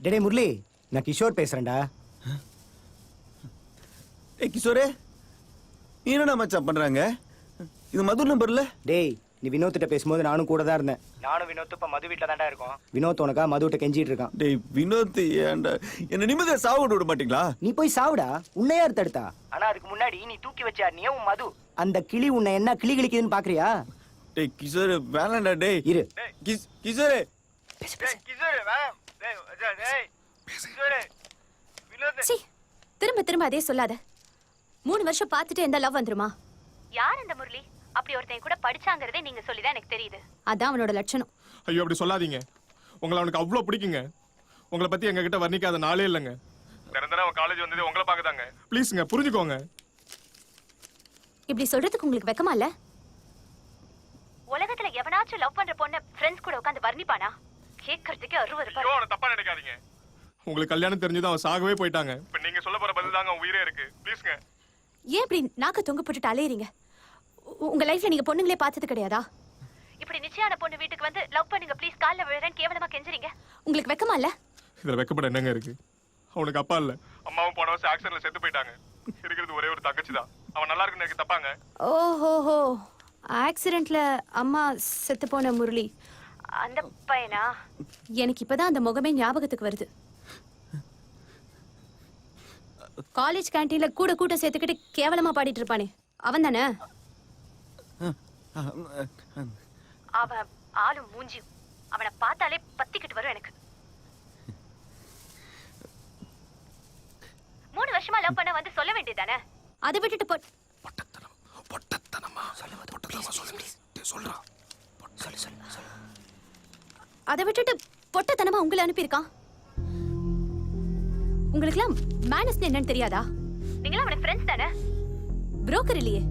டேய் முரளி, நான் கிஷோர் பேசுறேன்டா. ஏய் கிஷோரே, நீ என்னடா மச்சான் பண்றாங்க? இது மது நம்பர்ல? டேய், நீ வினோத்திட்ட பேசும்போது நானும் கூட தான் இருந்தேன். நானும் வினோத் இப்ப மது வீட்ல தான்டா இருக்கோம். வினோத் உனக்கா மதுவிட்ட கெஞ்சிட்டு இருக்கான். டேய் வினோத், ஏன்டா என்ன நிம்மதியா சாப்பிட விட மாட்டீங்களா? நீ போய் சாவுடா, உன்னை யார் தடுத்தா? ஆனா அதுக்கு முன்னாடி நீ தூக்கி வச்ச நீ மது அந்த கிளி உன்னை என்ன கிளி கிளிக்குதுன்னு பாக்குறியா? டேய் கிஷோரே வேணாம்டா. டேய் இரு. கிஷோரே கிஷோரே வேணாம். டேய் கிஷோரே வினோத். சீ, திரும்ப திரும்ப அதே சொல்லாத. 3 வருஷம் பார்த்துட்டு எந்த லவ் வந்துருமா? யார் இந்த முரளி? அப்படி ஒருத்தன் கூட படிச்சாங்கறதே நீங்க சொல்லிதான் எனக்கு தெரியுது. அதான் அவனோட லட்சணம். ஐயோ அப்படி சொல்லாதீங்க. உங்களை அவனுக்கு அவ்வளோ பிடிக்குங்க. உங்களை பத்தி எங்க கிட்ட வர்ணிக்காத நாளே இல்லைங்க. நிரந்தரம் அவன் காலேஜ் வந்ததே உங்களை பார்க்கதாங்க. ப்ளீஸுங்க புரிஞ்சுக்கோங்க. இப்படி சொல்றதுக்கு உங்களுக்கு வெக்கமா இல்ல? உலகத்துல எவனாச்சும் லவ் பண்ற பொண்ண ஃப்ரெண்ட்ஸ் கூட உட்கார்ந்து வர்ணிப்பானா? கேட்கறதுக்கு அருவருப்பா. ஐயோ அவனை தப்பா நினைக்காதீங்க. உங்களுக்கு கல்யாணம் தெரிஞ்சது அவன் சாகவே போயிட்டாங்க. இப்ப நீங்க சொல்ல போற பதில் தாங்க அவன் உயிரே இருக்கு. ப்ளீஸ்ங்க. ஏன் இப்படி நாக்க தொங்க போட்டுட்டு அலையறீங்க? உங்க லைஃப்ல நீங்க பொண்ணுங்களே பார்த்தது கிடையாதா? இப்படி நிச்சயான பொண்ணு வீட்டுக்கு வந்து லவ் பண்ணுங்க ப்ளீஸ் கால்ல விழுறேன்னு கேவலமா கெஞ்சறீங்க. உங்களுக்கு வெக்கமா இல்ல? இதுல வெக்கப்பட என்னங்க இருக்கு? அவனுக்கு அப்பா இல்ல, அம்மாவும் போன வருஷம் ஆக்சிடென்ட்ல செத்து போயிட்டாங்க. இருக்கிறது ஒரே ஒரு தங்கச்சி தான். அவன் நல்லா இருக்குன்னு எனக்கு தப்பாங்க. ஓஹோஹோ, ஆக்சிடென்ட்ல அம்மா செத்து போன முரளி அந்த பையனா? எனக்கு இப்பதான் அந்த முகமே ஞாபகத்துக்கு வருது. காலேஜ் கேண்டீன்ல கூட கூட்டம் சேர்த்துக்கிட்டு கேவலமா பாடிட்டு இருப்பானே, அவன் தானே? அவன் ஆளும் மூஞ்சி அவனை பார்த்தாலே பத்திக்கிட்டு வரும் எனக்கு. 3 வருஷமா லவ் பண்ண வந்து சொல்ல வேண்டியதானே? அதை விட்டுட்டு அதை விட்டுட்டு பொட்டத்தனமா உங்களை அனுப்பியிருக்கான். உங்களுக்குலாம் மேனஸ் என்னன்னு தெரியாதா? நீங்களும் அவனுக்கு ஃப்ரெண்ட்ஸ் தானே? புரோக்கர் இல்லையே.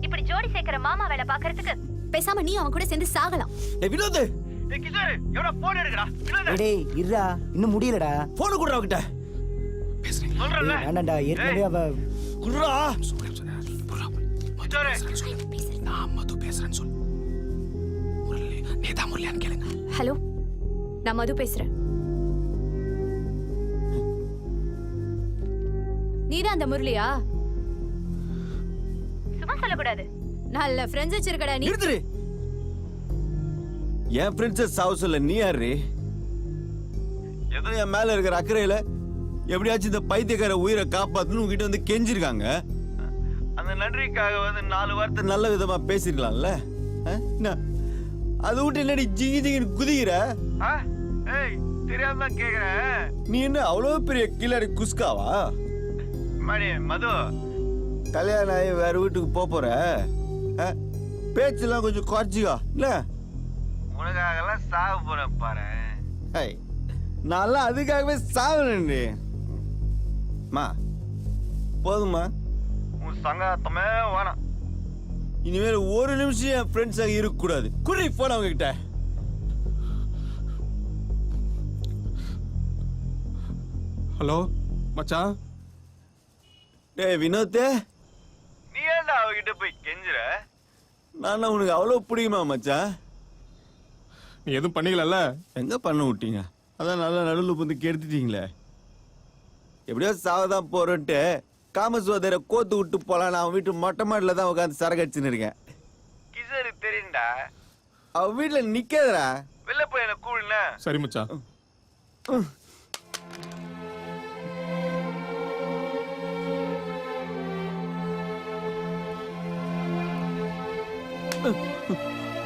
இப்படி ஜோடி சேர்க்கிற மாமா வேலை பாக்குறதுக்கு பேசாம நீ அவன் கூட சேர்ந்து சாகலாம். டேய் வினோத், டேய் கிஷோரே எவனோ போன் எடுக்கடா. வினோத் டேய் இருடா, இன்னும் முடியலடா. போன் குடுறா அவகிட்ட. சொல்றல. வேண்டாம்டா, ஏற்கனவே அவ குடுறா. கிஷோரே நான் மது பேசுறேன்னு சொல்லு. முரளி, நீதான் முரளியான்னு கேளுங்க. ஹலோ, நான் மது பேசுறேன். நீதான் அந்த முரளியா? சும்மா சொல்லக்கூடாது. நல்ல ஃப்ரெண்ட்ஸ் வச்சிருக்கடா நீ. நிறுத்துரு. என் பிரின்சஸ் ஹவுஸ்ல நீ யாரு? ஏதோ என் மேல இருக்கிற அக்கறையில எப்படியாச்சும் இந்த பைத்தியக்கார உயிரை காப்பாத்தணும் உங்ககிட்ட வந்து கெஞ்சிருக்காங்க. அந்த நன்றிக்காக வந்து 4 வார்த்தை நல்ல விதமா பேசிருக்கலாம்ல. அதை விட்டு என்னடி ஜிங்கி ஜிங்கின்னு குதிக்கிற? ஏய் தெரியாம தான் கேக்குறேன். நீ என்ன அவ்வளவு பெரிய கிளறி குஸ்காவா? மணி மது கல்யாணம் ஆகி வேற வீட்டுக்கு போற பேச்செல்லாம் கொஞ்சம் குறைச்சிக்கோ. இல்ல உனக்காகலாம் சாக போறேன் பாரு. நான் அதுக்காகவே சாவனே. மா போதுமா? உன் சங்காத்தமே வேணாம். இனிமேல் ஒரு நிமிஷம் என் ஃப்ரெண்ட்ஸாக இருக்கக்கூடாது. குறி போன அவங்க கிட்ட. ஹலோ மச்சான். டேய் வினோத், நீ ஏன்டா அவகிட்ட போய் கெஞ்சுற? நான் உனக்கு அவ்வளோ பிடிக்குமா மச்சான்? நீ எதுவும் பண்ணிக்கல? எங்க பண்ண விட்டீங்க? அதான் நல்லா நடுவில் வந்து கெடுத்துட்டீங்களே. எப்படியோ சாவதான் போறேன்ட்டு காமசுவதரை கோத்து விட்டு போலாம். நான் அவன் வீட்டு மொட்டை மாடில தான் உட்காந்து சரகடிச்சுன்னு இருக்கேன். கிஷோரு தெரியும்டா. அவன் வீட்டுல நிக்காதடா. வெளில போய் என்ன கூடுன. சரி மச்சான்.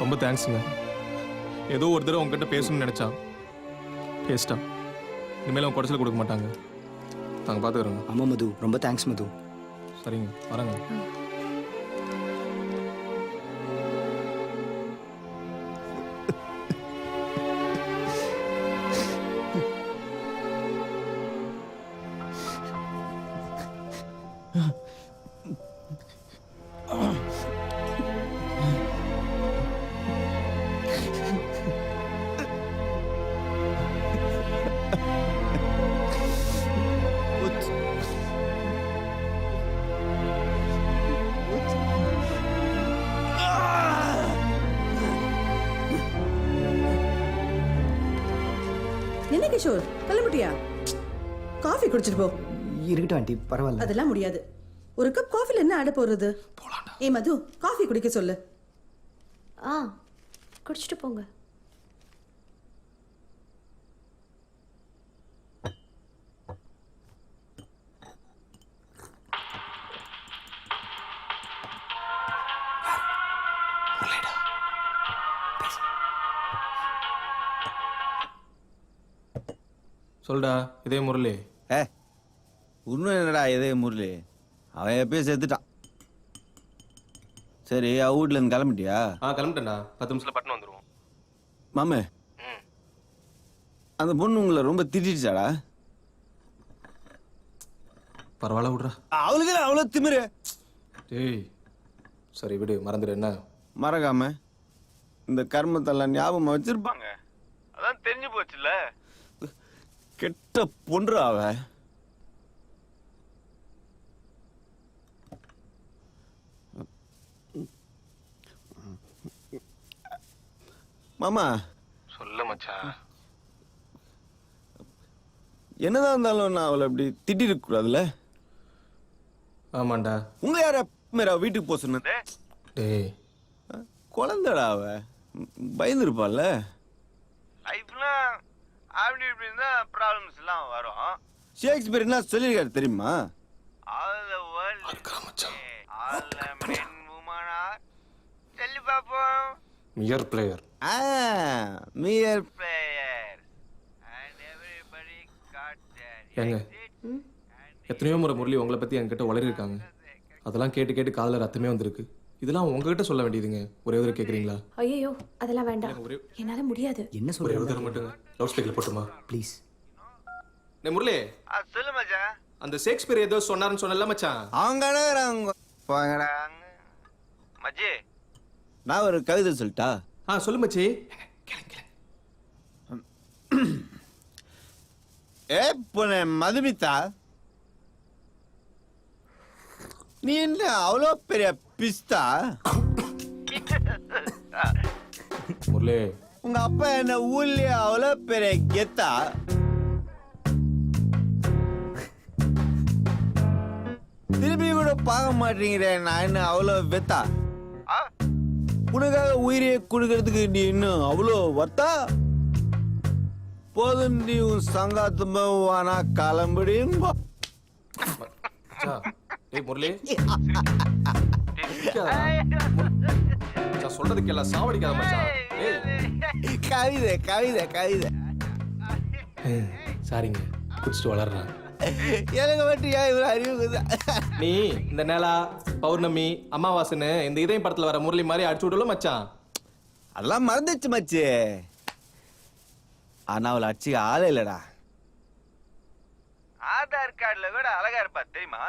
ரொம்ப தேங்க்ஸுங்க. ஏதோ ஒரு தடவை உங்ககிட்ட பேசணும்னு நினைச்சான், பேசிட்டான். இனிமேல் அவன் குறைச்சல் கொடுக்க மாட்டாங்க. நாங்கள் பார்த்துக்கிறோங்க. ஆமா மது, ரொம்ப தேங்க்ஸ் மது. சரிங்க, வரேங்க. கிஷோர் கிளம்பிட்டியா? காஃபி குடிச்சிட்டு போ. இருக்கட்டும் ஆண்டி, பரவாயில்ல. அதெல்லாம் முடியாது. ஒரு கப் காஃபில என்ன ஆட போறது? ஏ மது, காஃபி குடிக்க சொல்லு. ஆ குடிச்சிட்டு போங்க. சொல்டா, இதே முரளி. இன்னும் என்னடா இதே முரளி? அவன் எப்பயும் செத்துட்டான். சரி, அவ வீட்ல இருந்து கிளம்பிட்டியா? கிளம்பிட்டேன்டா. 10 நிமிஷத்துல பட்டன் வந்துருவோம். மாமே, அந்த பொண்ணு உங்களை ரொம்ப திட்டிடுச்சாடா? பரவாயில்ல விட்றா. அவளுக்கு அவ்வளோ திமிரு. டேய் சரி விடு, மறந்துடு. என்ன மறக்காம இந்த கர்மத்தெல்லாம் ஞாபகம் வச்சிருப்பாங்க. அதான் தெரிஞ்சு போச்சுல்ல. கெட்ட பொன்று அவ. மாமா சொல்ல மச்சான். என்னதான் இருந்தாலும் நான் அவளை அப்படி திட்டிருக்க கூடாதுல்ல? ஆமாண்டா. உங்க யார மேரா வீட்டுக்கு போக சொன்னது? டேய் குழந்தைடா அவ, பயந்துருப்பாள்ல. லைஃப்லாம் அப்படி இப்படின்னு தான் ப்ராப்ளம்ஸ் எல்லாம் வரும். ஷேக்ஸ்பியர் என்ன சொல்லியிருக்காரு தெரியுமா? All the world all the men women are சொல்லி பாப்போம். மியர் player. மியர் Players and everybody got their ஏங்க, எத்தனையோ முறை முரளி உங்களை பத்தி என்கிட்ட வளரிருக்காங்க. அதெல்லாம் கேட்டு கேட்டு காதுல ரத்தமே வந்திருக்கு. இதெல்லாம் உங்ககிட்ட சொல்ல வேண்டியதுங்க. ஒரே ஒரு கேக்குறீங்களா? ஐயோ அதெல்லாம் வேண்டாம், என்னால முடியாது. என்ன ஒரே சொல்ற? ஒரு தடவை மட்டும் லவுட் ஸ்பீக்கர்ல போட்டுமா ப்ளீஸ். முரளி, சொல்லு மச்சான். அந்த ஷேக்ஸ்பியர் ஏதோ சொன்னாருன்னு சொன்னல மச்சான். அவங்க போங்கடா. மச்சி, நான் ஒரு கவிதை சொல்லிட்டா? சொல்லு மச்சி. ஏ பொண்ணே மதுமிதா, நீ என்ன அவ்வளோ பெரிய பிஸ்தா? முரளி, உங்க அப்பா என்ன ஊர்லயே அவ்வளோ பெரிய கெத்தா? திரும்பி கூட பார்க்க மாட்டீங்கிற நான் என்ன அவ்வளோ வெத்தா? உனக்காக உயிரையே கொடுக்கறதுக்கு நீ இன்னும் அவ்வளோ வர்த்தா? போதும், நீ உன் சங்காத்துமா வானா கிளம்பிடும்பா. டேய் முரளி, நான் சொல்றதுக்கு எல்லாம் சாவடிக்காத மச்சான். கவிதை கவிதை கவிதை. சாரிங்க, குடிச்சிட்டு வளர்றான். எனக்கு மட்டும் ஏன் இவ்வளோ அறிவு? நீ இந்த நிலா, பௌர்ணமி, அமாவாசைன்னு இந்த இதயம் படத்துல வர முரளி மாதிரி அடிச்சு விடல மச்சான். அதெல்லாம் மறந்துச்சு மச்சி. ஆனா அவளை அடிச்சுக்க ஆளே இல்லடா. ஆதார் கார்டுல கூட அழகா இருப்பா தெரியுமா?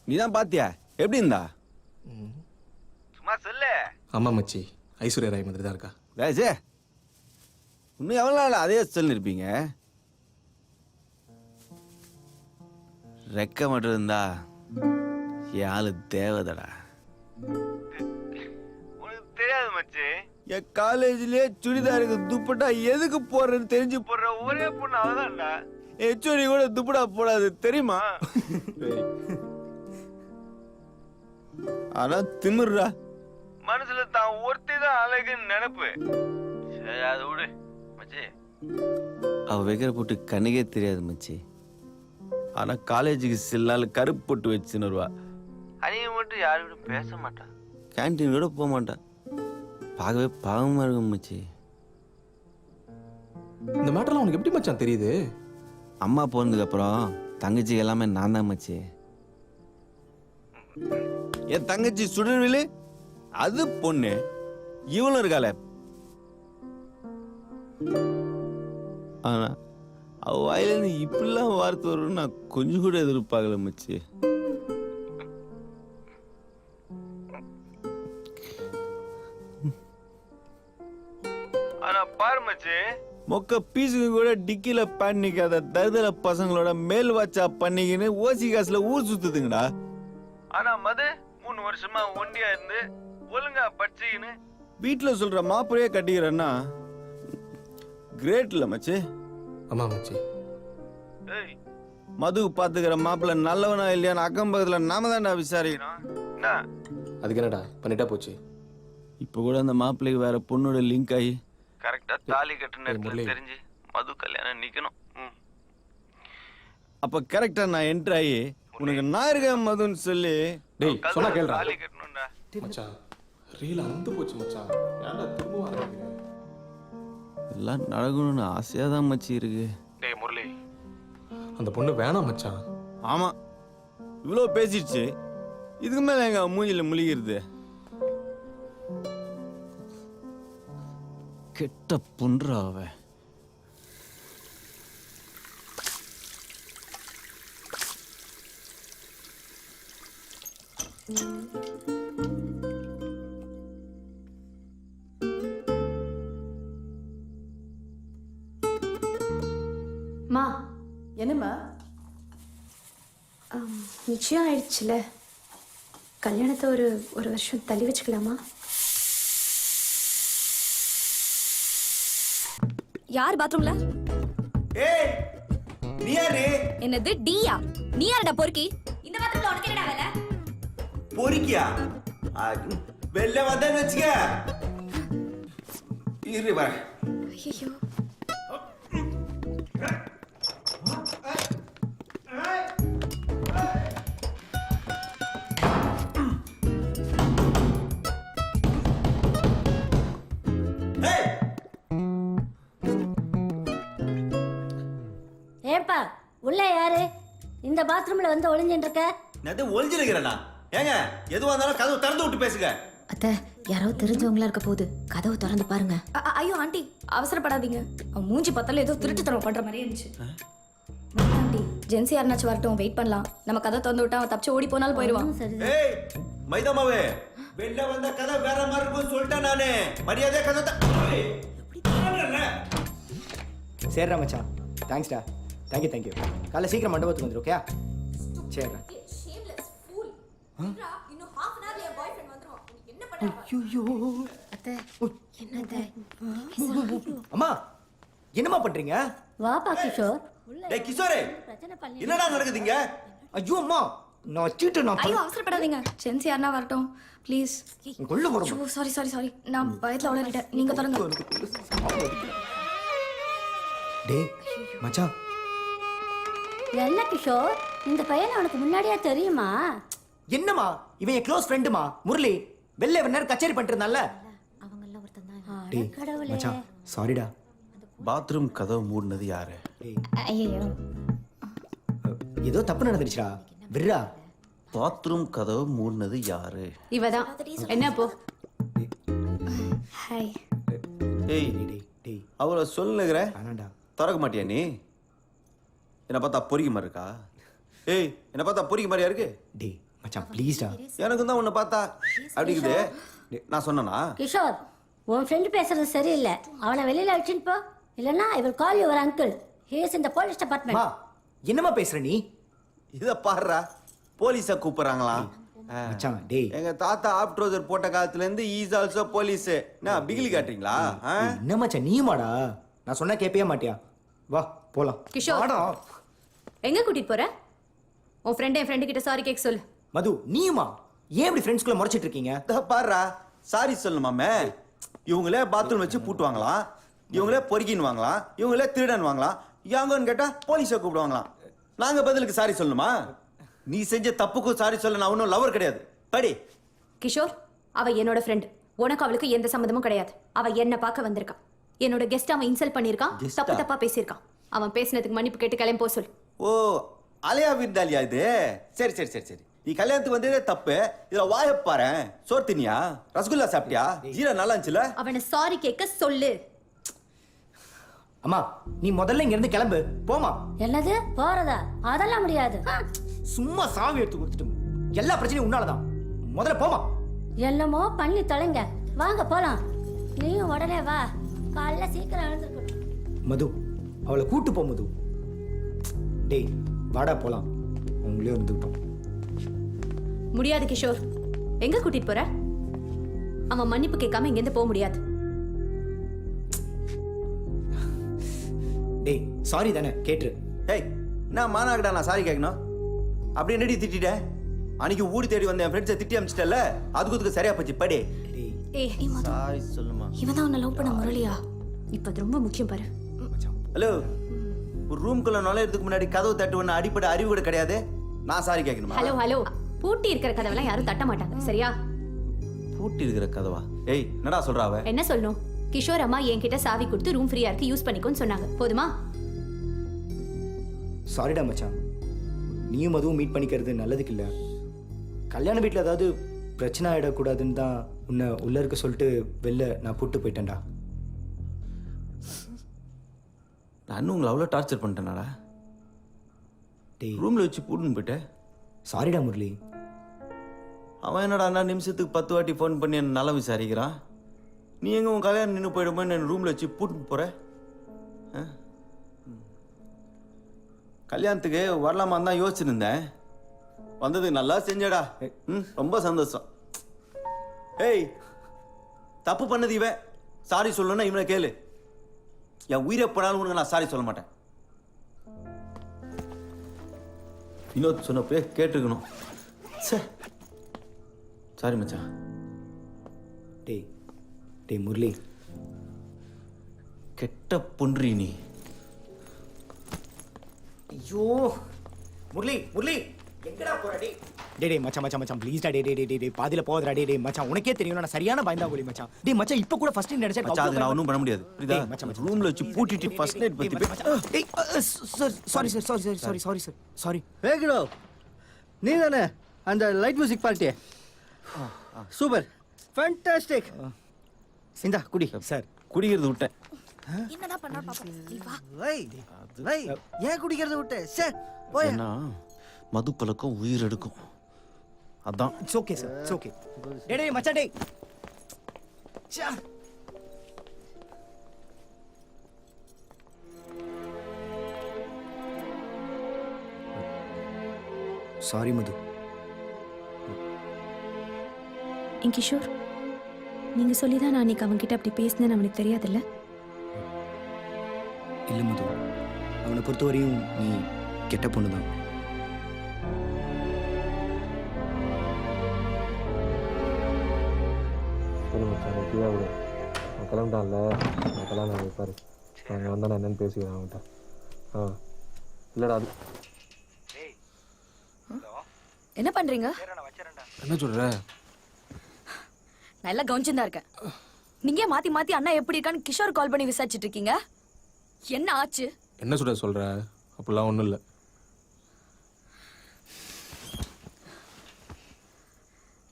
நீதான் பாத்தியா எப்படி இருந்தா? சும்மா சொல்லு. ஆமா மச்சி, ஐஸ்வர்யா ராய் மாதிரி தான் இருக்கா. ராஜே, இன்னும் எவ்வளோ நாள் அதே சொல்லிருப்பீங்க? ரெக்க மட்டும் இருந்தா என் ஆளு தேவதடா. உனக்கு தெரியாது மச்சி, என் காலேஜ்லயே சுடிதாருக்கு துப்பட்டா எதுக்கு போடுறேன்னு தெரிஞ்சு போடுற ஒரே பொண்ணு அவதான்டா. ஹெச்ஓடி கூட துப்பட்டா போடாது தெரியுமா? ஆனா திமிர்றா. மனசுல தான் ஒருத்தி தான் அழகுன்னு நினைப்பு. சரி அது விடு மச்சி. அவ வைக்கிற போட்டு கண்ணுக்கே தெரியாது மச்சி. ஆனா காலேஜுக்கு சில நாள் கருப்பு போட்டு வச்சுன்னு வருவா. அன்னைக்கு மட்டும் யாரு கூட பேச மாட்டான். கேன்டீன் கூட போக மாட்டான். பார்க்கவே பாவமா இருக்கும் மச்சி. இந்த மேட்டர்லாம் உனக்கு எப்படி மச்சான் தெரியுது? அம்மா போனதுக்கு அப்புறம் தங்கச்சி எல்லாமே நான் தான் மச்சி. என் தங்கச்சி சுடர்விழு அது பொண்ணு, இவளும் இருக்காள. ஆனா அவ வாயிலிருந்து இப்படிலாம் வார்த்தை வரும்னு நான் கொஞ்சம் கூட எதிர்பார்க்கல மச்சி. ஆனா பாரு மச்சி, மொக்க பீஸுக்கு கூட டிக்கில பண்ணிக்காத தருதல பசங்களோட மேல் வாட்சா பண்ணிக்கின்னு ஓசி காசுல ஊர் சுத்துதுங்கடா. ஆனா மது 3 வருஷமா ஒண்டியா இருந்து ஒழுங்கா படிச்சுக்கின்னு வீட்டுல சொல்ற மாப்பிளையே கட்டிக்கிறேன்னா கிரேட் இல்ல மச்சி. ஆமா மச்சி. ஏய், மது பாத்துக்கிற மாப்பிள்ள நல்லவனா இல்லையான்னு அக்கம் பக்கத்துல நாம தான்டா விசாரிக்கிறோம். என்ன அதுக்கு என்னடா பண்ணிட்டா போச்சு. இப்ப கூட அந்த மாப்பிள்ளைக்கு வேற பொண்ணோட லிங்க் ஆகி கரெக்டா தாலி கட்டுன முரளி. நேரத்துல தெரிஞ்சு மது கல்யாணம் நிக்கணும். அப்ப கரெக்டா நான் என்ட்ரு ஆகி உனக்கு நான் இருக்கேன் மதுன்னு சொல்லி டேய் சொன்னா கேளுடா. தாலி கட்டணும்டா. மச்சான் ரீல் அந்து போச்சு மச்சான். ஏன்டா திரும்ப வரீங்க? எல்லாம் நடக்கணும்னு ஆசையா தான் மச்சி இருக்கு. டேய் முரளி, அந்த பொண்ணு வேணாம் மச்சான். ஆமா, இவ்வளோ பேசிடுச்சு, இதுக்கு மேல எங்க மூஞ்சில முழிக்கிறது? கெட்ட புன்றா அவ. மா என்னம்மா? நிச்சயம் ஆயிடுச்சுல, கல்யாணத்தை ஒரு வருஷம் தள்ளி வச்சுக்கலாமா? யார் பாத்ரூம்ல? ஏய், நீ யாரு? என்னது டியா? நீ யாரடா பொறுக்கி? இந்த பாத்ரூம்ல உனக்கு என்னடா வேலை? பொறுக்கியா? வெளில வந்தேன்னு வச்சுக்க. இரு வர. ஐயோ, ஏப்பா உள்ள யாரு? இந்த பாத்ரூம்ல வந்து ஒளிஞ்சிட்டு இருக்க? நான் ஒளிஞ்சிருக்கிறேனா? ஏங்க, எதுவா இருந்தாலும் கதவு திறந்து விட்டு பேசுங்க. அத்தை, யாரோ தெரிஞ்சவங்களா இருக்க போகுது, கதவை திறந்து பாருங்க. ஐயோ ஆண்டி, அவசரப்படாதீங்க. அவன் மூஞ்சி பத்தல ஏதோ திருட்டுத்தனம் பண்ற மாதிரியே இருந்துச்சு. ஆண்டி, ஜென்சி யாருனாச்சும் வரட்டும், வெயிட் பண்ணலாம். நம்ம கதை திறந்து விட்டா அவன் தப்பிச்சு ஓடி போனாலும் போயிடுவான். ஏய், மைதாமாவே, வெளில வந்த கதை வேற மாதிரி இருக்கும்னு சொல்லிட்டேன் நானு. மரியாதை கதை சரிடா மச்சான், தேங்க்ஸ்டா. Thank you thank you. காலைல சீக்கிரம் மண்டபத்துக்கு வந்துடும். ஓகே? சரிடா. ஐயோ, அத்தை, என்னத்தை? அம்மா என்னம்மா பண்றீங்க? வாப்பா கிஷோர். டேய் கிஷோரே, என்னடா நடக்குதுங்க? ஐயோ அம்மா, நான் வச்சுட்டு நான் ஐயோ அவசரப்படாதீங்க, ஜென்சி யாருனா வரட்டும் ப்ளீஸ். கொள்ள போறோம். சாரி, நான் பயத்துல உளறிட்டேன். நீங்க தொடங்க. டேய் மச்சான், என்ன கிஷோர், இந்த பையனை உனக்கு முன்னாடியே தெரியுமா? என்னம்மா இவன் என் க்ளோஸ் ஃப்ரெண்டுமா முரளி. வெளில இவன் நேரம் கச்சேரி பண்ணிட்டு இருந்தான்ல. அவங்கெல்லாம் ஒருத்தன் தான். டேய் கடவுளே. மச்சான் சாரிடா. பாத்ரூம் கதவு மூடினது யாரு? ஐயோ, ஏதோ தப்பு நடந்துருச்சுடா, விர்ரா. பாத்ரூம் கதவு மூடினது யாரு? இவதான். என்ன போ? ஹாய். ஏய், டேய் டேய் அவளை சொல்லுங்கிற வேணாண்டா. திறக்க மாட்டியா நீ? என்ன பார்த்தா பொறிக்க மாதிரி இருக்கா? ஏய், என்ன பார்த்தா பொறிக்க மாதிரியா இருக்கு? டேய் மச்சான் ப்ளீஸ்டா. எனக்கும் தான் உன்னை பார்த்தா அப்படிங்குது. நான் சொன்னனா? கிஷோர், உன் ஃப்ரெண்டு பேசுறது சரியில்லை. அவனை வெளியில அழைச்சிட்டு போ, இல்லைன்னா I will call your uncle. He is in the police department. மா என்னம்மா பேசுற நீ? இத பாருடா, போலீஸை கூப்பிடுறாங்களாம். மச்சான் டேய் எங்க தாத்தா ஆப் ட்ரௌசர் போட்ட காலத்துல இருந்து ஈஸ் ஆல்சோ போலீஸ். நான் பிகிலி காட்டுறீங்களா? என்ன மச்சான் நீயுமாடா? நான் சொன்னா கேட்பவே மாட்டியா? வா போலாம். கிஷோர். வாடா. எங்க கூட்டிட்டு போற? உன் ஃப்ரெண்ட் என் ஃப்ரெண்டு கிட்ட சாரி கேட்க சொல்லு. மது நீயுமா? ஏன் இப்படி ஃப்ரெண்ட்ஸ்குள்ள முறைச்சிட்டு இருக்கீங்க? இத பாருடா, சாரி சொல்லணுமாமே. இவங்களே பாத்ரூம் வச்சு பூட்டுவாங்களாம், இவங்களே பொறுக்கின்னு வாங்கலாம், இவங்களே திருடன் வாங்கலாம், யாங்கன்னு கேட்டா போலீஸை கூப்பிடுவாங்களாம். நாங்க பதிலுக்கு சாரி சொல்லணுமா? நீ செஞ்ச தப்புக்கும் சாரி சொல்ல நான் ஒன்றும் லவர் கிடையாது. படி. கிஷோர், அவ என்னோட ஃப்ரெண்ட். உனக்கு அவளுக்கு எந்த சம்மந்தமும் கிடையாது. அவ என்ன பார்க்க வந்திருக்கா. என்னோட கெஸ்ட் அவன் இன்சல்ட் பண்ணிருக்கான், Guest-ஆ? தப்பு தப்பா பேசியிருக்கான். அவன் பேசினதுக்கு மன்னிப்பு கேட்டு கிளம்பி போ சொல். ஓ, அலையா விருந்தாளியா இது? சரி சரி சரி சரி. நீ கல்யாணத்துக்கு வந்ததே தப்பு. இதுல வாய பாரு. சோறு தினியா? ரசகுல்லா சாப்பிட்டியா? ஜீரா நல்லா இருந்துச்சுல? அவனை சாரி கேட்க சொல்லு. அம்மா நீ முதல்ல இங்க இருந்து கிளம்பு. போமா. என்னது போறதா? அதெல்லாம் முடியாது. சும்மா சாவி எடுத்து கொடுத்துட்டு எல்லா பிரச்சனையும் உன்னாலதான். முதல்ல போமா. என்னமோ பண்ணி தொலைங்க. வாங்க போலாம். நீயும் உடனே வா. காலைல சீக்கிரம் எழுந்திருக்கணும். மது அவளை கூட்டு போ மது. டேய் வாடா போலாம். உங்களே இருந்துட்டோம். முடியாது கிஷோர். எங்க கூட்டிட்டு போற? அவன் மன்னிப்பு கேட்காம இங்க இருந்து போக முடியாது. டேய் சாரி தானே கேட்டுரு. ஏய் நான் மானாக்கிட்டா நான் சாரி கேட்கணும்? அப்படி என்னடி திட்டிட்டேன்? அன்னைக்கு ஊடி தேடி வந்த என் ஃப்ரெண்ட்ஸை திட்டி அமிச்சிட்டல, அதுக்கு சரியா போச்சு. படி. ஏய் சாரி சொல்லுமா. இவன் தான் உன்னை லவ் பண்ண முரளியா? இப்போ அது ரொம்ப முக்கியம் பாரு. ஹலோ, ஒரு ரூம்குள்ள நுழையறதுக்கு முன்னாடி கதவு தட்டு ஒன்று அடிப்படை அறிவு கூட கிடையாது. நான் சாரி கேட்கணுமா? ஹலோ பூட்டி இருக்கிற கதவெல்லாம் யாரும் தட்ட மாட்டாங்க, சரியா? பூட்டி இருக்கிற கதவா? ஏய் என்னடா சொல்றா அவ? என்ன சொல்லணும்? கிஷோர் அம்மா என்கிட்ட சாவி கொடுத்து ரூம் ஃப்ரீயா இருக்கு, யூஸ் பண்ணிக்கோன்னு சொன்னாங்க. போதுமா? சாரிடா மச்சான், நீயும் அதுவும் மீட் பண்ணிக்கிறது நல்லதுக்கு இல்லை. கல்யாண வீட்டில் ஏதாவது பிரச்சனை ஆகிடக்கூடாதுன்னு தான் உன்னை உள்ள இருக்க சொல்லிட்டு வெளில நான் கூப்பிட்டு போயிட்டேன்டா. நான் உங்களை அவ்வளோ டார்ச்சர் பண்ணிட்டேனாடா? டேய் ரூமில் வச்சு பூட்டுன்னு போயிட்டேன். சாரிடா முரளி. அவன் என்னடா நிமிஷத்துக்கு 10 வாட்டி ஃபோன் பண்ணி என்ன நல்லா விசாரிக்கிறான். நீ எங்க உன் கல்யாணம் நின்று போயிடுமோ என் ரூமில் வச்சு பூட்டுன்னு போற? கல்யாணத்துக்கு வரலாமா தான் யோசிச்சுருந்தேன். வந்ததுக்கு நல்லா செஞ்சடா. ரொம்ப சந்தோஷம். ஏய் தப்பு பண்ணது இவன், சாரி சொல்லணும்னா இவனை கேளு. என் உயிரை போனாலும் உனக்கு நான் சாரி சொல்ல மாட்டேன். வினோத் சொன்னப்பே கேட்டுக்கணும். சாரி மச்சான். டேய் டேய் முரளி, கெட்ட பொன்றி நீ. ஐயோ முரளி முரளி எங்கடா போற? டேய் டேய் டேய் மச்சான் மச்சான் மச்சான் ப்ளீஸ் டா. டேய் டேய் டேய் டேய் பாதியில போதடா. டேய் டேய் மச்சான், உனக்கே தெரியும் நான் சரியான பயந்தா கோலி மச்சான். டேய் மச்சான் இப்போ கூட ஃபர்ஸ்ட் நைட் நினைச்சா மச்சான் அது நான் ஒண்ணும் பண்ண முடியாது. புரியுதா? மச்சான் மச்சான் ரூம்ல வச்சு பூட்டிட்டு ஃபர்ஸ்ட் நைட் பத்தி டேய் sir sorry sir sorry sorry sorry sir sorry. வேகிடோ நீ தானே அந்த light music party? Super fantastic. சிந்தா குடி. சார் குடிக்கிறது விட்டேன். என்னடா பண்ணா பாப்போம். நீ வா. வை ஏன் குடிக்கிறத விட்டு? சே போய். ஏன்னா மது பழக்கம் உயிர் எடுக்கும். அதான். It's okay sir, it's okay. டேய் டேய் மச்சான் டேய். ச்சா. சாரி மது. என் கிஷோர், நீங்க சொல்லி தான் நான் அன்னைக்கு அவன்கிட்ட அப்படி பேசினேன்னு அவனுக்கு தெரியாதுல்ல? இல்லை மது, அவனை பொறுத்தவரையும் நீ கெட்ட பொண்ணு தான். கிளம்பிட்டான்ல, நான் கல்யாணம் வைப்பாரு. நாங்கள் வந்தால் நான் என்னென்னு பேசிக்கிறேன் அவன்கிட்ட. இல்லைடா அது என்ன பண்றீங்க? என்ன சொல்கிற? நான் எல்லாம் கவனிச்சுதான் இருக்கேன். நீங்க மாத்தி மாத்தி அண்ணா எப்படி இருக்கான்னு கிஷோர் கால் பண்ணி விசாரிச்சுட்டு இருக்கீங்க. என்ன ஆச்சு? என்ன சொல்கிற? அப்படிலாம் ஒன்றும் இல்லை.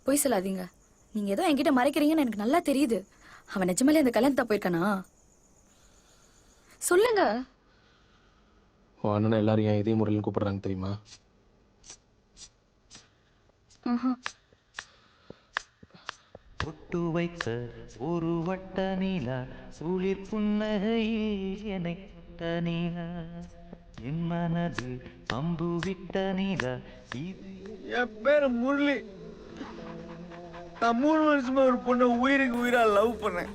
பொய் சொல்லாதீங்க. நீங்க ஏதோ என்கிட்ட மறைக்கிறீங்கன்னு எனக்கு நல்லா தெரியுது. அவன் நிஜமாலே அந்த கல்யாணத்தை போயிருக்கானா? சொல்லுங்க. உன் அண்ணனை எல்லாரும் ஏன் இதே முறையில் கூப்பிடுறாங்க தெரியுமா? பொட்டு வைத்த ஒரு வட்ட நீலா சுளிர் புன்னகையில் என்னை தொட்ட நீலா என் மனது அம்பு விட்ட நீலா இது. என் பேரு முரளி. நான் 3 வருஷமா ஒரு பொண்ணை உயிருக்கு உயிரா லவ் பண்ணேன்.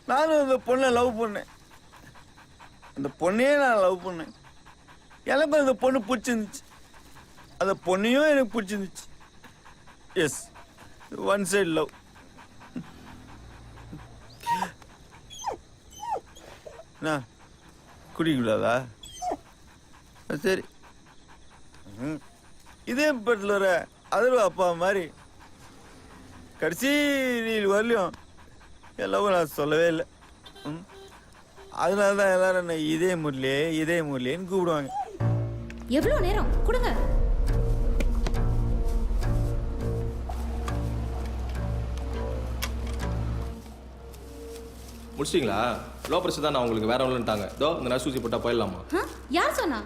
நானும் அந்த பொண்ணை லவ் பண்ணேன். அந்த பொண்ணையே நான் லவ் பண்ணேன். எனக்கும் அந்த பொண்ணு பிடிச்சிருந்துச்சு, அந்த பொண்ணையும் எனக்கு பிடிச்சிருந்துச்சு. Yes, one side love. என்ன குடிக்கூடாதா? சரி, இதே படத்தில் வர அதர்வா அப்பா மாதிரி கடைசி வரலையும் எல்லாவும் நான் சொல்லவே இல்லை. அதனால தான் எல்லாரும் என்ன இதே முரளின்னு கூப்பிடுவாங்க. எவ்வளவு நேரம் கொடுங்க. முடிச்சிட்டிங்களா? லோ ப்ரெஷர் தான், நான் உங்களுக்கு வேற ஒன்றுட்டாங்க. இதோ இந்த நர்ஸ் ஊசி போட்டால் போயிடலாமா? யார் சொன்னா?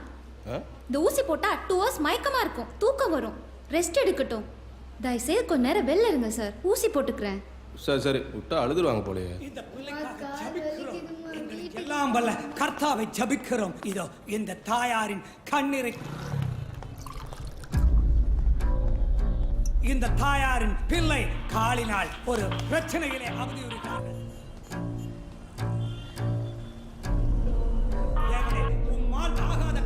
இந்த ஊசி போட்டா 2 hours மயக்கமா இருக்கும், தூக்கம் வரும். ரெஸ்ட் எடுக்கட்டும். தயவுசெய்து கொஞ்ச நேரம் வெளில இருங்க சார், ஊசி போட்டுக்கிறேன். சரி விட்டா அழுதுருவாங்க போலயே. எல்லாம் வல்ல கர்த்தாவை ஜபிக்கிறோம். இதோ இந்த தாயாரின் கண்ணீரை. இந்த தாயாரின் பிள்ளை காலினால் ஒரு பிரச்சனையிலே அவதியுறுகிறார்கள். தேவனே, உம்மால் ஆகாத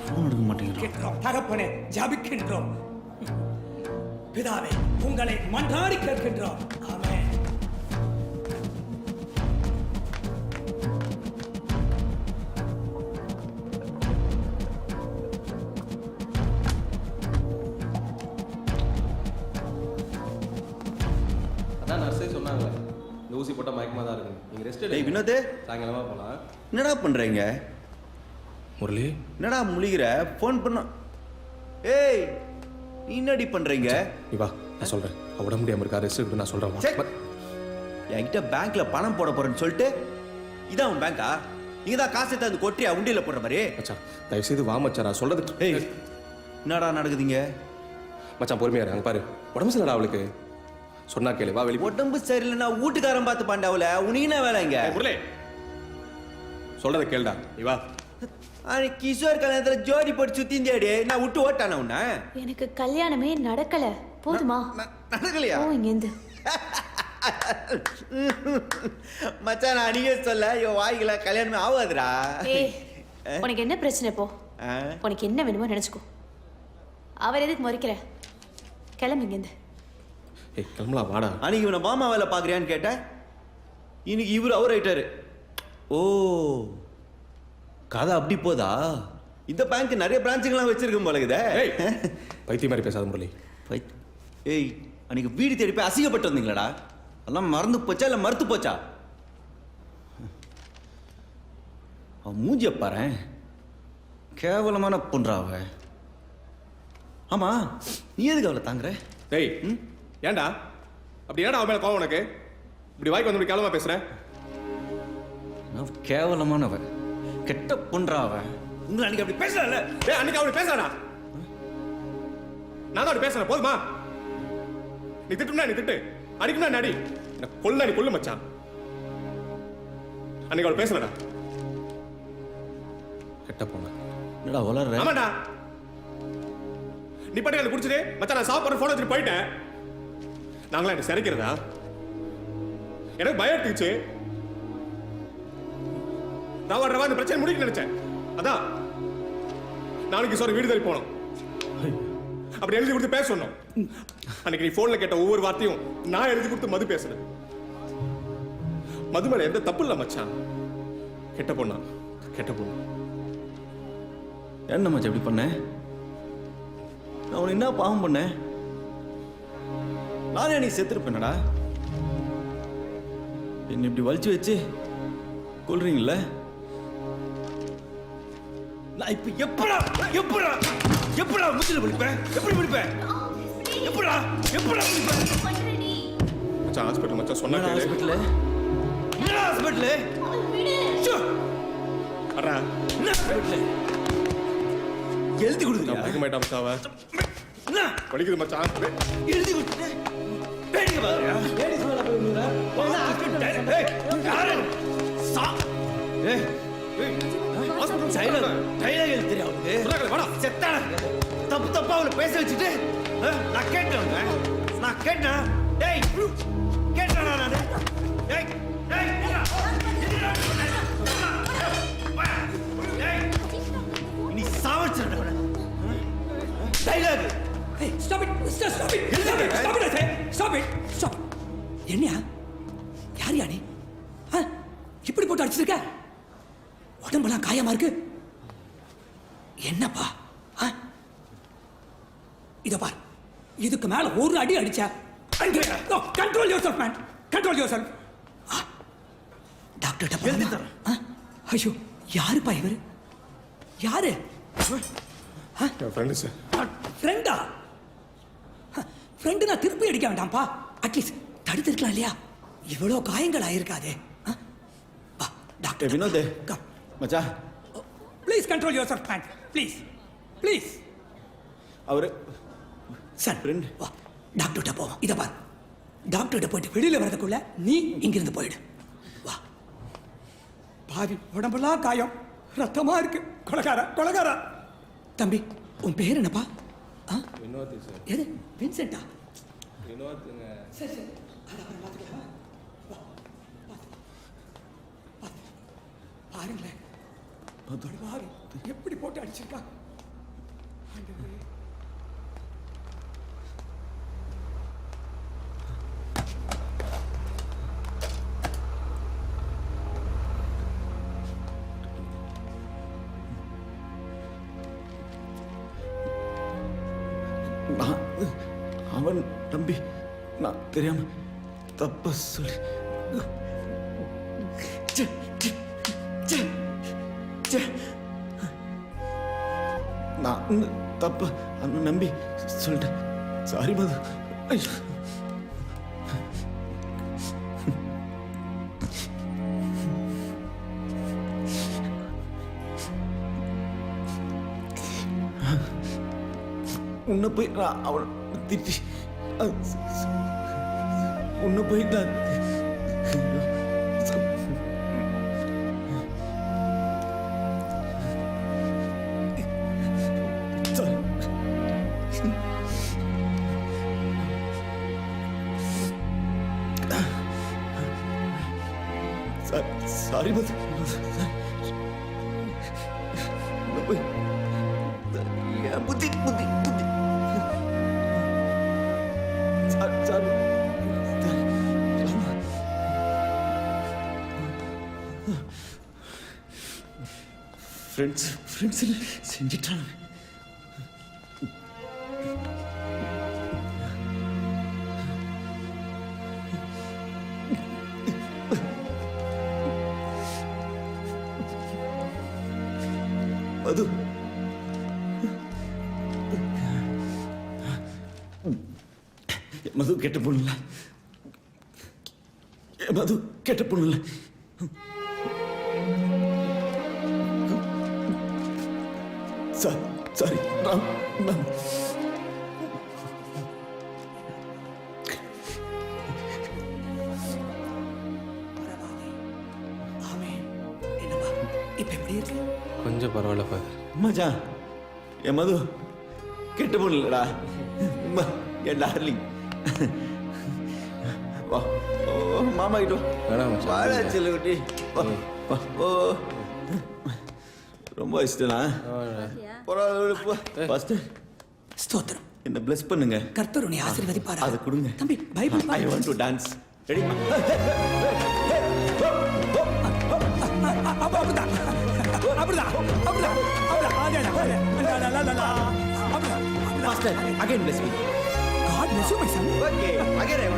ஃபோன் எடுக்க மாட்டேங்கிறான். கேட்கிறோம். தகப்பனே, ஜபிக்கின்றோம். பிதாவே, உங்களை மன்றாடி கேட்கின்றோம். ஆமென். அதான் நர்ஸே சொன்னாங்க, இந்த ஊசி போட்டால் மயக்கமாக தான் இருக்கு, நீங்கள் ரெஸ்ட் டேய் வினோத், சாயங்காலமாக போகலாம். என்னடா பண்றீங்க? முரளி, என்னடா முழிகிற? ஃபோன் பண்ண. ஏய், நீ என்னடி பண்றீங்க? நீ வா, நான் சொல்கிறேன். உடம்பு முடியாமல் இருக்கா, ரெஸ்ட் எடுத்து நான் சொல்கிறேன். சே, என்கிட்ட பேங்க்ல பணம் போட போறேன்னு சொல்லிட்டு இதான் உன் பேங்கா? நீங்க தான் காசு எடுத்து அந்த கொட்டியா உண்டியில போடுற மாதிரி. மச்சான் தயவுசெய்து வா மச்சான், நான் சொல்கிறது. ஏய், என்னடா நடக்குதுங்க? மச்சான் பொறுமையா இரு, அங்க பாரு, உடம்பு சரியில்லடா அவளுக்கு. சொன்னா கேளு, வா வெளியே. உடம்பு சரியில்லைன்னா வீட்டுக்காரன் பார்த்து பாண்டாவுல உனக்கு என்ன வேலைங்க? முரளி, சொல்றத கேளுடா, நீ வா. அன்னைக்கு கிஷோர் கல்யாணத்துல ஜோடி போட்டு சுத்திந்தியாடி, நான் விட்டு ஓட்டான உன்ன. எனக்கு கல்யாணமே நடக்கல. போதுமா? நடக்கலையா? ஓ, இங்கேருந்து மச்சான், நான் அன்னைக்கே சொல்ல, இவன் வாய்க்கல கல்யாணமே ஆகாதுடா. ஏய், உனக்கு என்ன பிரச்சனை? போ, உனக்கு என்ன வேணுமோ நினைச்சுக்கோ. அவர் எதுக்கு மறிக்கிற? கிளம்பு இங்கேருந்து. ஏய் கிளம்பலாம், வாடா. அன்னைக்கு இவனை மாமா வேலை பாக்குறியான்னு கேட்ட, இன்னைக்கு இவரு அவர் ஆயிட்டாரு. ஓ, கதை அப்படி போதா? இந்த பேங்க் நிறைய பிரான்ச்சுகள்லாம் வச்சிருக்கும் போல இதே. பைத்திய மாதிரி பேசாத முரளி. ஏய், அன்னைக்கு வீடு தேடி போய் அசிங்கப்பட்டு வந்தீங்களாடா? எல்லாம் மறந்து போச்சா இல்ல மறுத்து போச்சா? அவன் மூஞ்சிய பாரு, கேவலமான பொன்றா அவ. ஆமா, நீ எதுக்கு அவளை தாங்குற? டேய், ஏன்டா அப்படி ஏன்டா அவன் மேல கோவம் உனக்கு? இப்படி வாய்க்கு வந்து கேவலமா பேசுற? கேவலமானவ, கெட்ட பொன்றா அவ. உங்களை அன்னைக்கு அப்படி பேசல. டேய், அன்னைக்கு அப்படி பேசுறடா. நான் தான் அப்படி பேசுறேன், போதுமா? நீ திட்டுனா நீ திட்டு, அடிக்குனா நீ அடி, கொல்ல நீ கொல்லு மச்சான். அன்னைக்கு அவள் பேசலடா, கெட்ட போன. என்னடா வளர்ற? ஆமாடா, நீ பாட்டு அதை குடிச்சிட்டு மச்சான் நான் சாப்பிட்ற போன வச்சுட்டு போயிட்டேன். நாங்களாம் என்ன சிறைக்கிறதா? எனக்கு பயம் எடுத்துச்சு. ரவா இந்த பிரச்சனை முடிக்க நினைச்சேன். அதான் நாளைக்கு சார் வீடு தேடி போனோம், அப்படி எழுதி கொடுத்து பேச சொன்னோம். அன்னைக்கு நீ போன்ல கேட்ட ஒவ்வொரு வார்த்தையும் நான் எழுதி கொடுத்து மது பேசுறேன். மது மேல எந்த தப்பு இல்ல மச்சான். கெட்ட பொண்ணா, கெட்ட பொண்ணு. என்ன மச்சான் இப்படி பண்ண? நான் உன்னை என்ன பாவம் பண்ணேன்? நானே நீ செத்துருப்பேனடா. என்ன இப்படி வலிச்சு வச்சு கொல்றீங்கள? நான் இப்ப எப்படா எப்படா எப்படா முச்சில விழிப்பேன்? எப்படி விழிப்பேன்? எப்படா எப்படா விழிப்பேன்? மச்சான் ஹாஸ்பிட்டல் மச்சான் சொன்னா கேளு. ஹாஸ்பிட்டல் என்ன ஹாஸ்பிட்டல்? அடா என்ன ஹாஸ்பிட்டல்? எழுதி கொடுங்க. நான் படிக்க மாட்டேன் மச்சான். என்ன படிக்குது மச்சான், எழுதி கொடுத்து பேடிங்க பாருயா. லேடிஸ் மேல போய் விழுற. என்ன ஹாஸ்பிட்டல்? ஏய் யாரு? ஏய் ஹாஸ்பிட்டல் சைலர் டைலாக் எழுதி தெரியும் அவனுக்கு. சொல்லுங்க வாடா. செத்தான தப்பு தப்பா அவளை பேச வச்சுட்டு நான் கேட்டேன். நான் கேட்டேன். டேய் கேட்டேனா நானு? டேய் டேய் நீ சாவச்சிருக்க dialogue. Hey, stop it! Stop it! Stop it! Stop it! I say! Stop it! Stop! என்னையா? யார் யானே? இப்படி போட்டு அடிச்சிருக்க? உடம்பெல்லாம் காயமா இருக்கு. என்னப்பா? இத பார், இதுக்கு மேல ஒரு அடி அடிச்சா control your self man, control your self. Doctor எழுதி தரேன். ஐயோ, யாருப்பா இவரு? யாரு? என் ஃப்ரெண்டு சார். ஃப்ரெண்டா? ஃப்ரெண்டு நான் திருப்பி அடிக்க வேண்டாம்ப்பா. அட்லீஸ்ட் தடுத்திருக்கலாம் இல்லையா? இவ்வளோ காயங்கள் ஆயிருக்காதே. டாக்டர் வினோத் மச்சா, please control your self man, please please. அவரு சார் ஃப்ரெண்ட் வா, டாக்டர்கிட்ட போவோம். இதை பார், டாக்டர்கிட்ட போயிட்டு வெளியில் வரதுக்குள்ள நீ இங்கிருந்து போயிடு. வா. பாவி, உடம்பெல்லாம் காயம், ரத்தமா இருக்கு. கொலகாரா கொலகாரா. தம்பி, உன் பேர் என்னப்பா? எது வின்சென்ட்டா சரி சரி அது அப்புறம் பார்த்துக்கலாமா வா, பார்த்து. பாருங்களேன் பாரு, எப்படி போட்டு அடிச்சிருக்கா. ஆண்டவரே. நான் அவன் நம்பி நான் தெரியாம தப்ப சொல்லி ச்சே, ச்சே, ச்சே, ச்சே. நான் தப்ப அவன் நம்பி சொல்லிட்டேன். சாரி மது. ஐயோ. உன்னை போய் நான் அவள் திட்டி உன்னை போய் நான் சாரி மது. உன்னை போய் புத்தி புத்தி புத்தி சாரி. ஃப்ரெண்ட்ஸ் செஞ்சிட்டாங்க. அது மது கெட்ட பொண்ணுல மது கெட்ட பொண்ணுல சாரி ராம் ராம். பரவாயில்லை. ஆமென். என்னப்பா இப்ப எப்படி இருக்கு? கொஞ்சம் பரவாயில்ல ஃபாதர். மச்சான் என் மது கெட்ட பொண்ணு இல்லடா, என் டார்லிங். வா ஓ மாமா கிட்ட வேணாம் மச்சான். வாடா செல்லுக்குட்டி. வா வா ஓ ரொம்ப இஷ்டம்னா ஃபர்ஸ்ட் ஸ்தோத்திரம். என்ன bless பண்ணுங்க. கர்த்தர் உன்னை ஆசீர்வதிப்பாரா. அது கொடுங்க. தம்பி Bible I want to dance. Ready? அப்படிதான் அப்படிதான் அப்படிதான் அப்படிதான். Master, again bless me. God bless you, my son. Okay, again I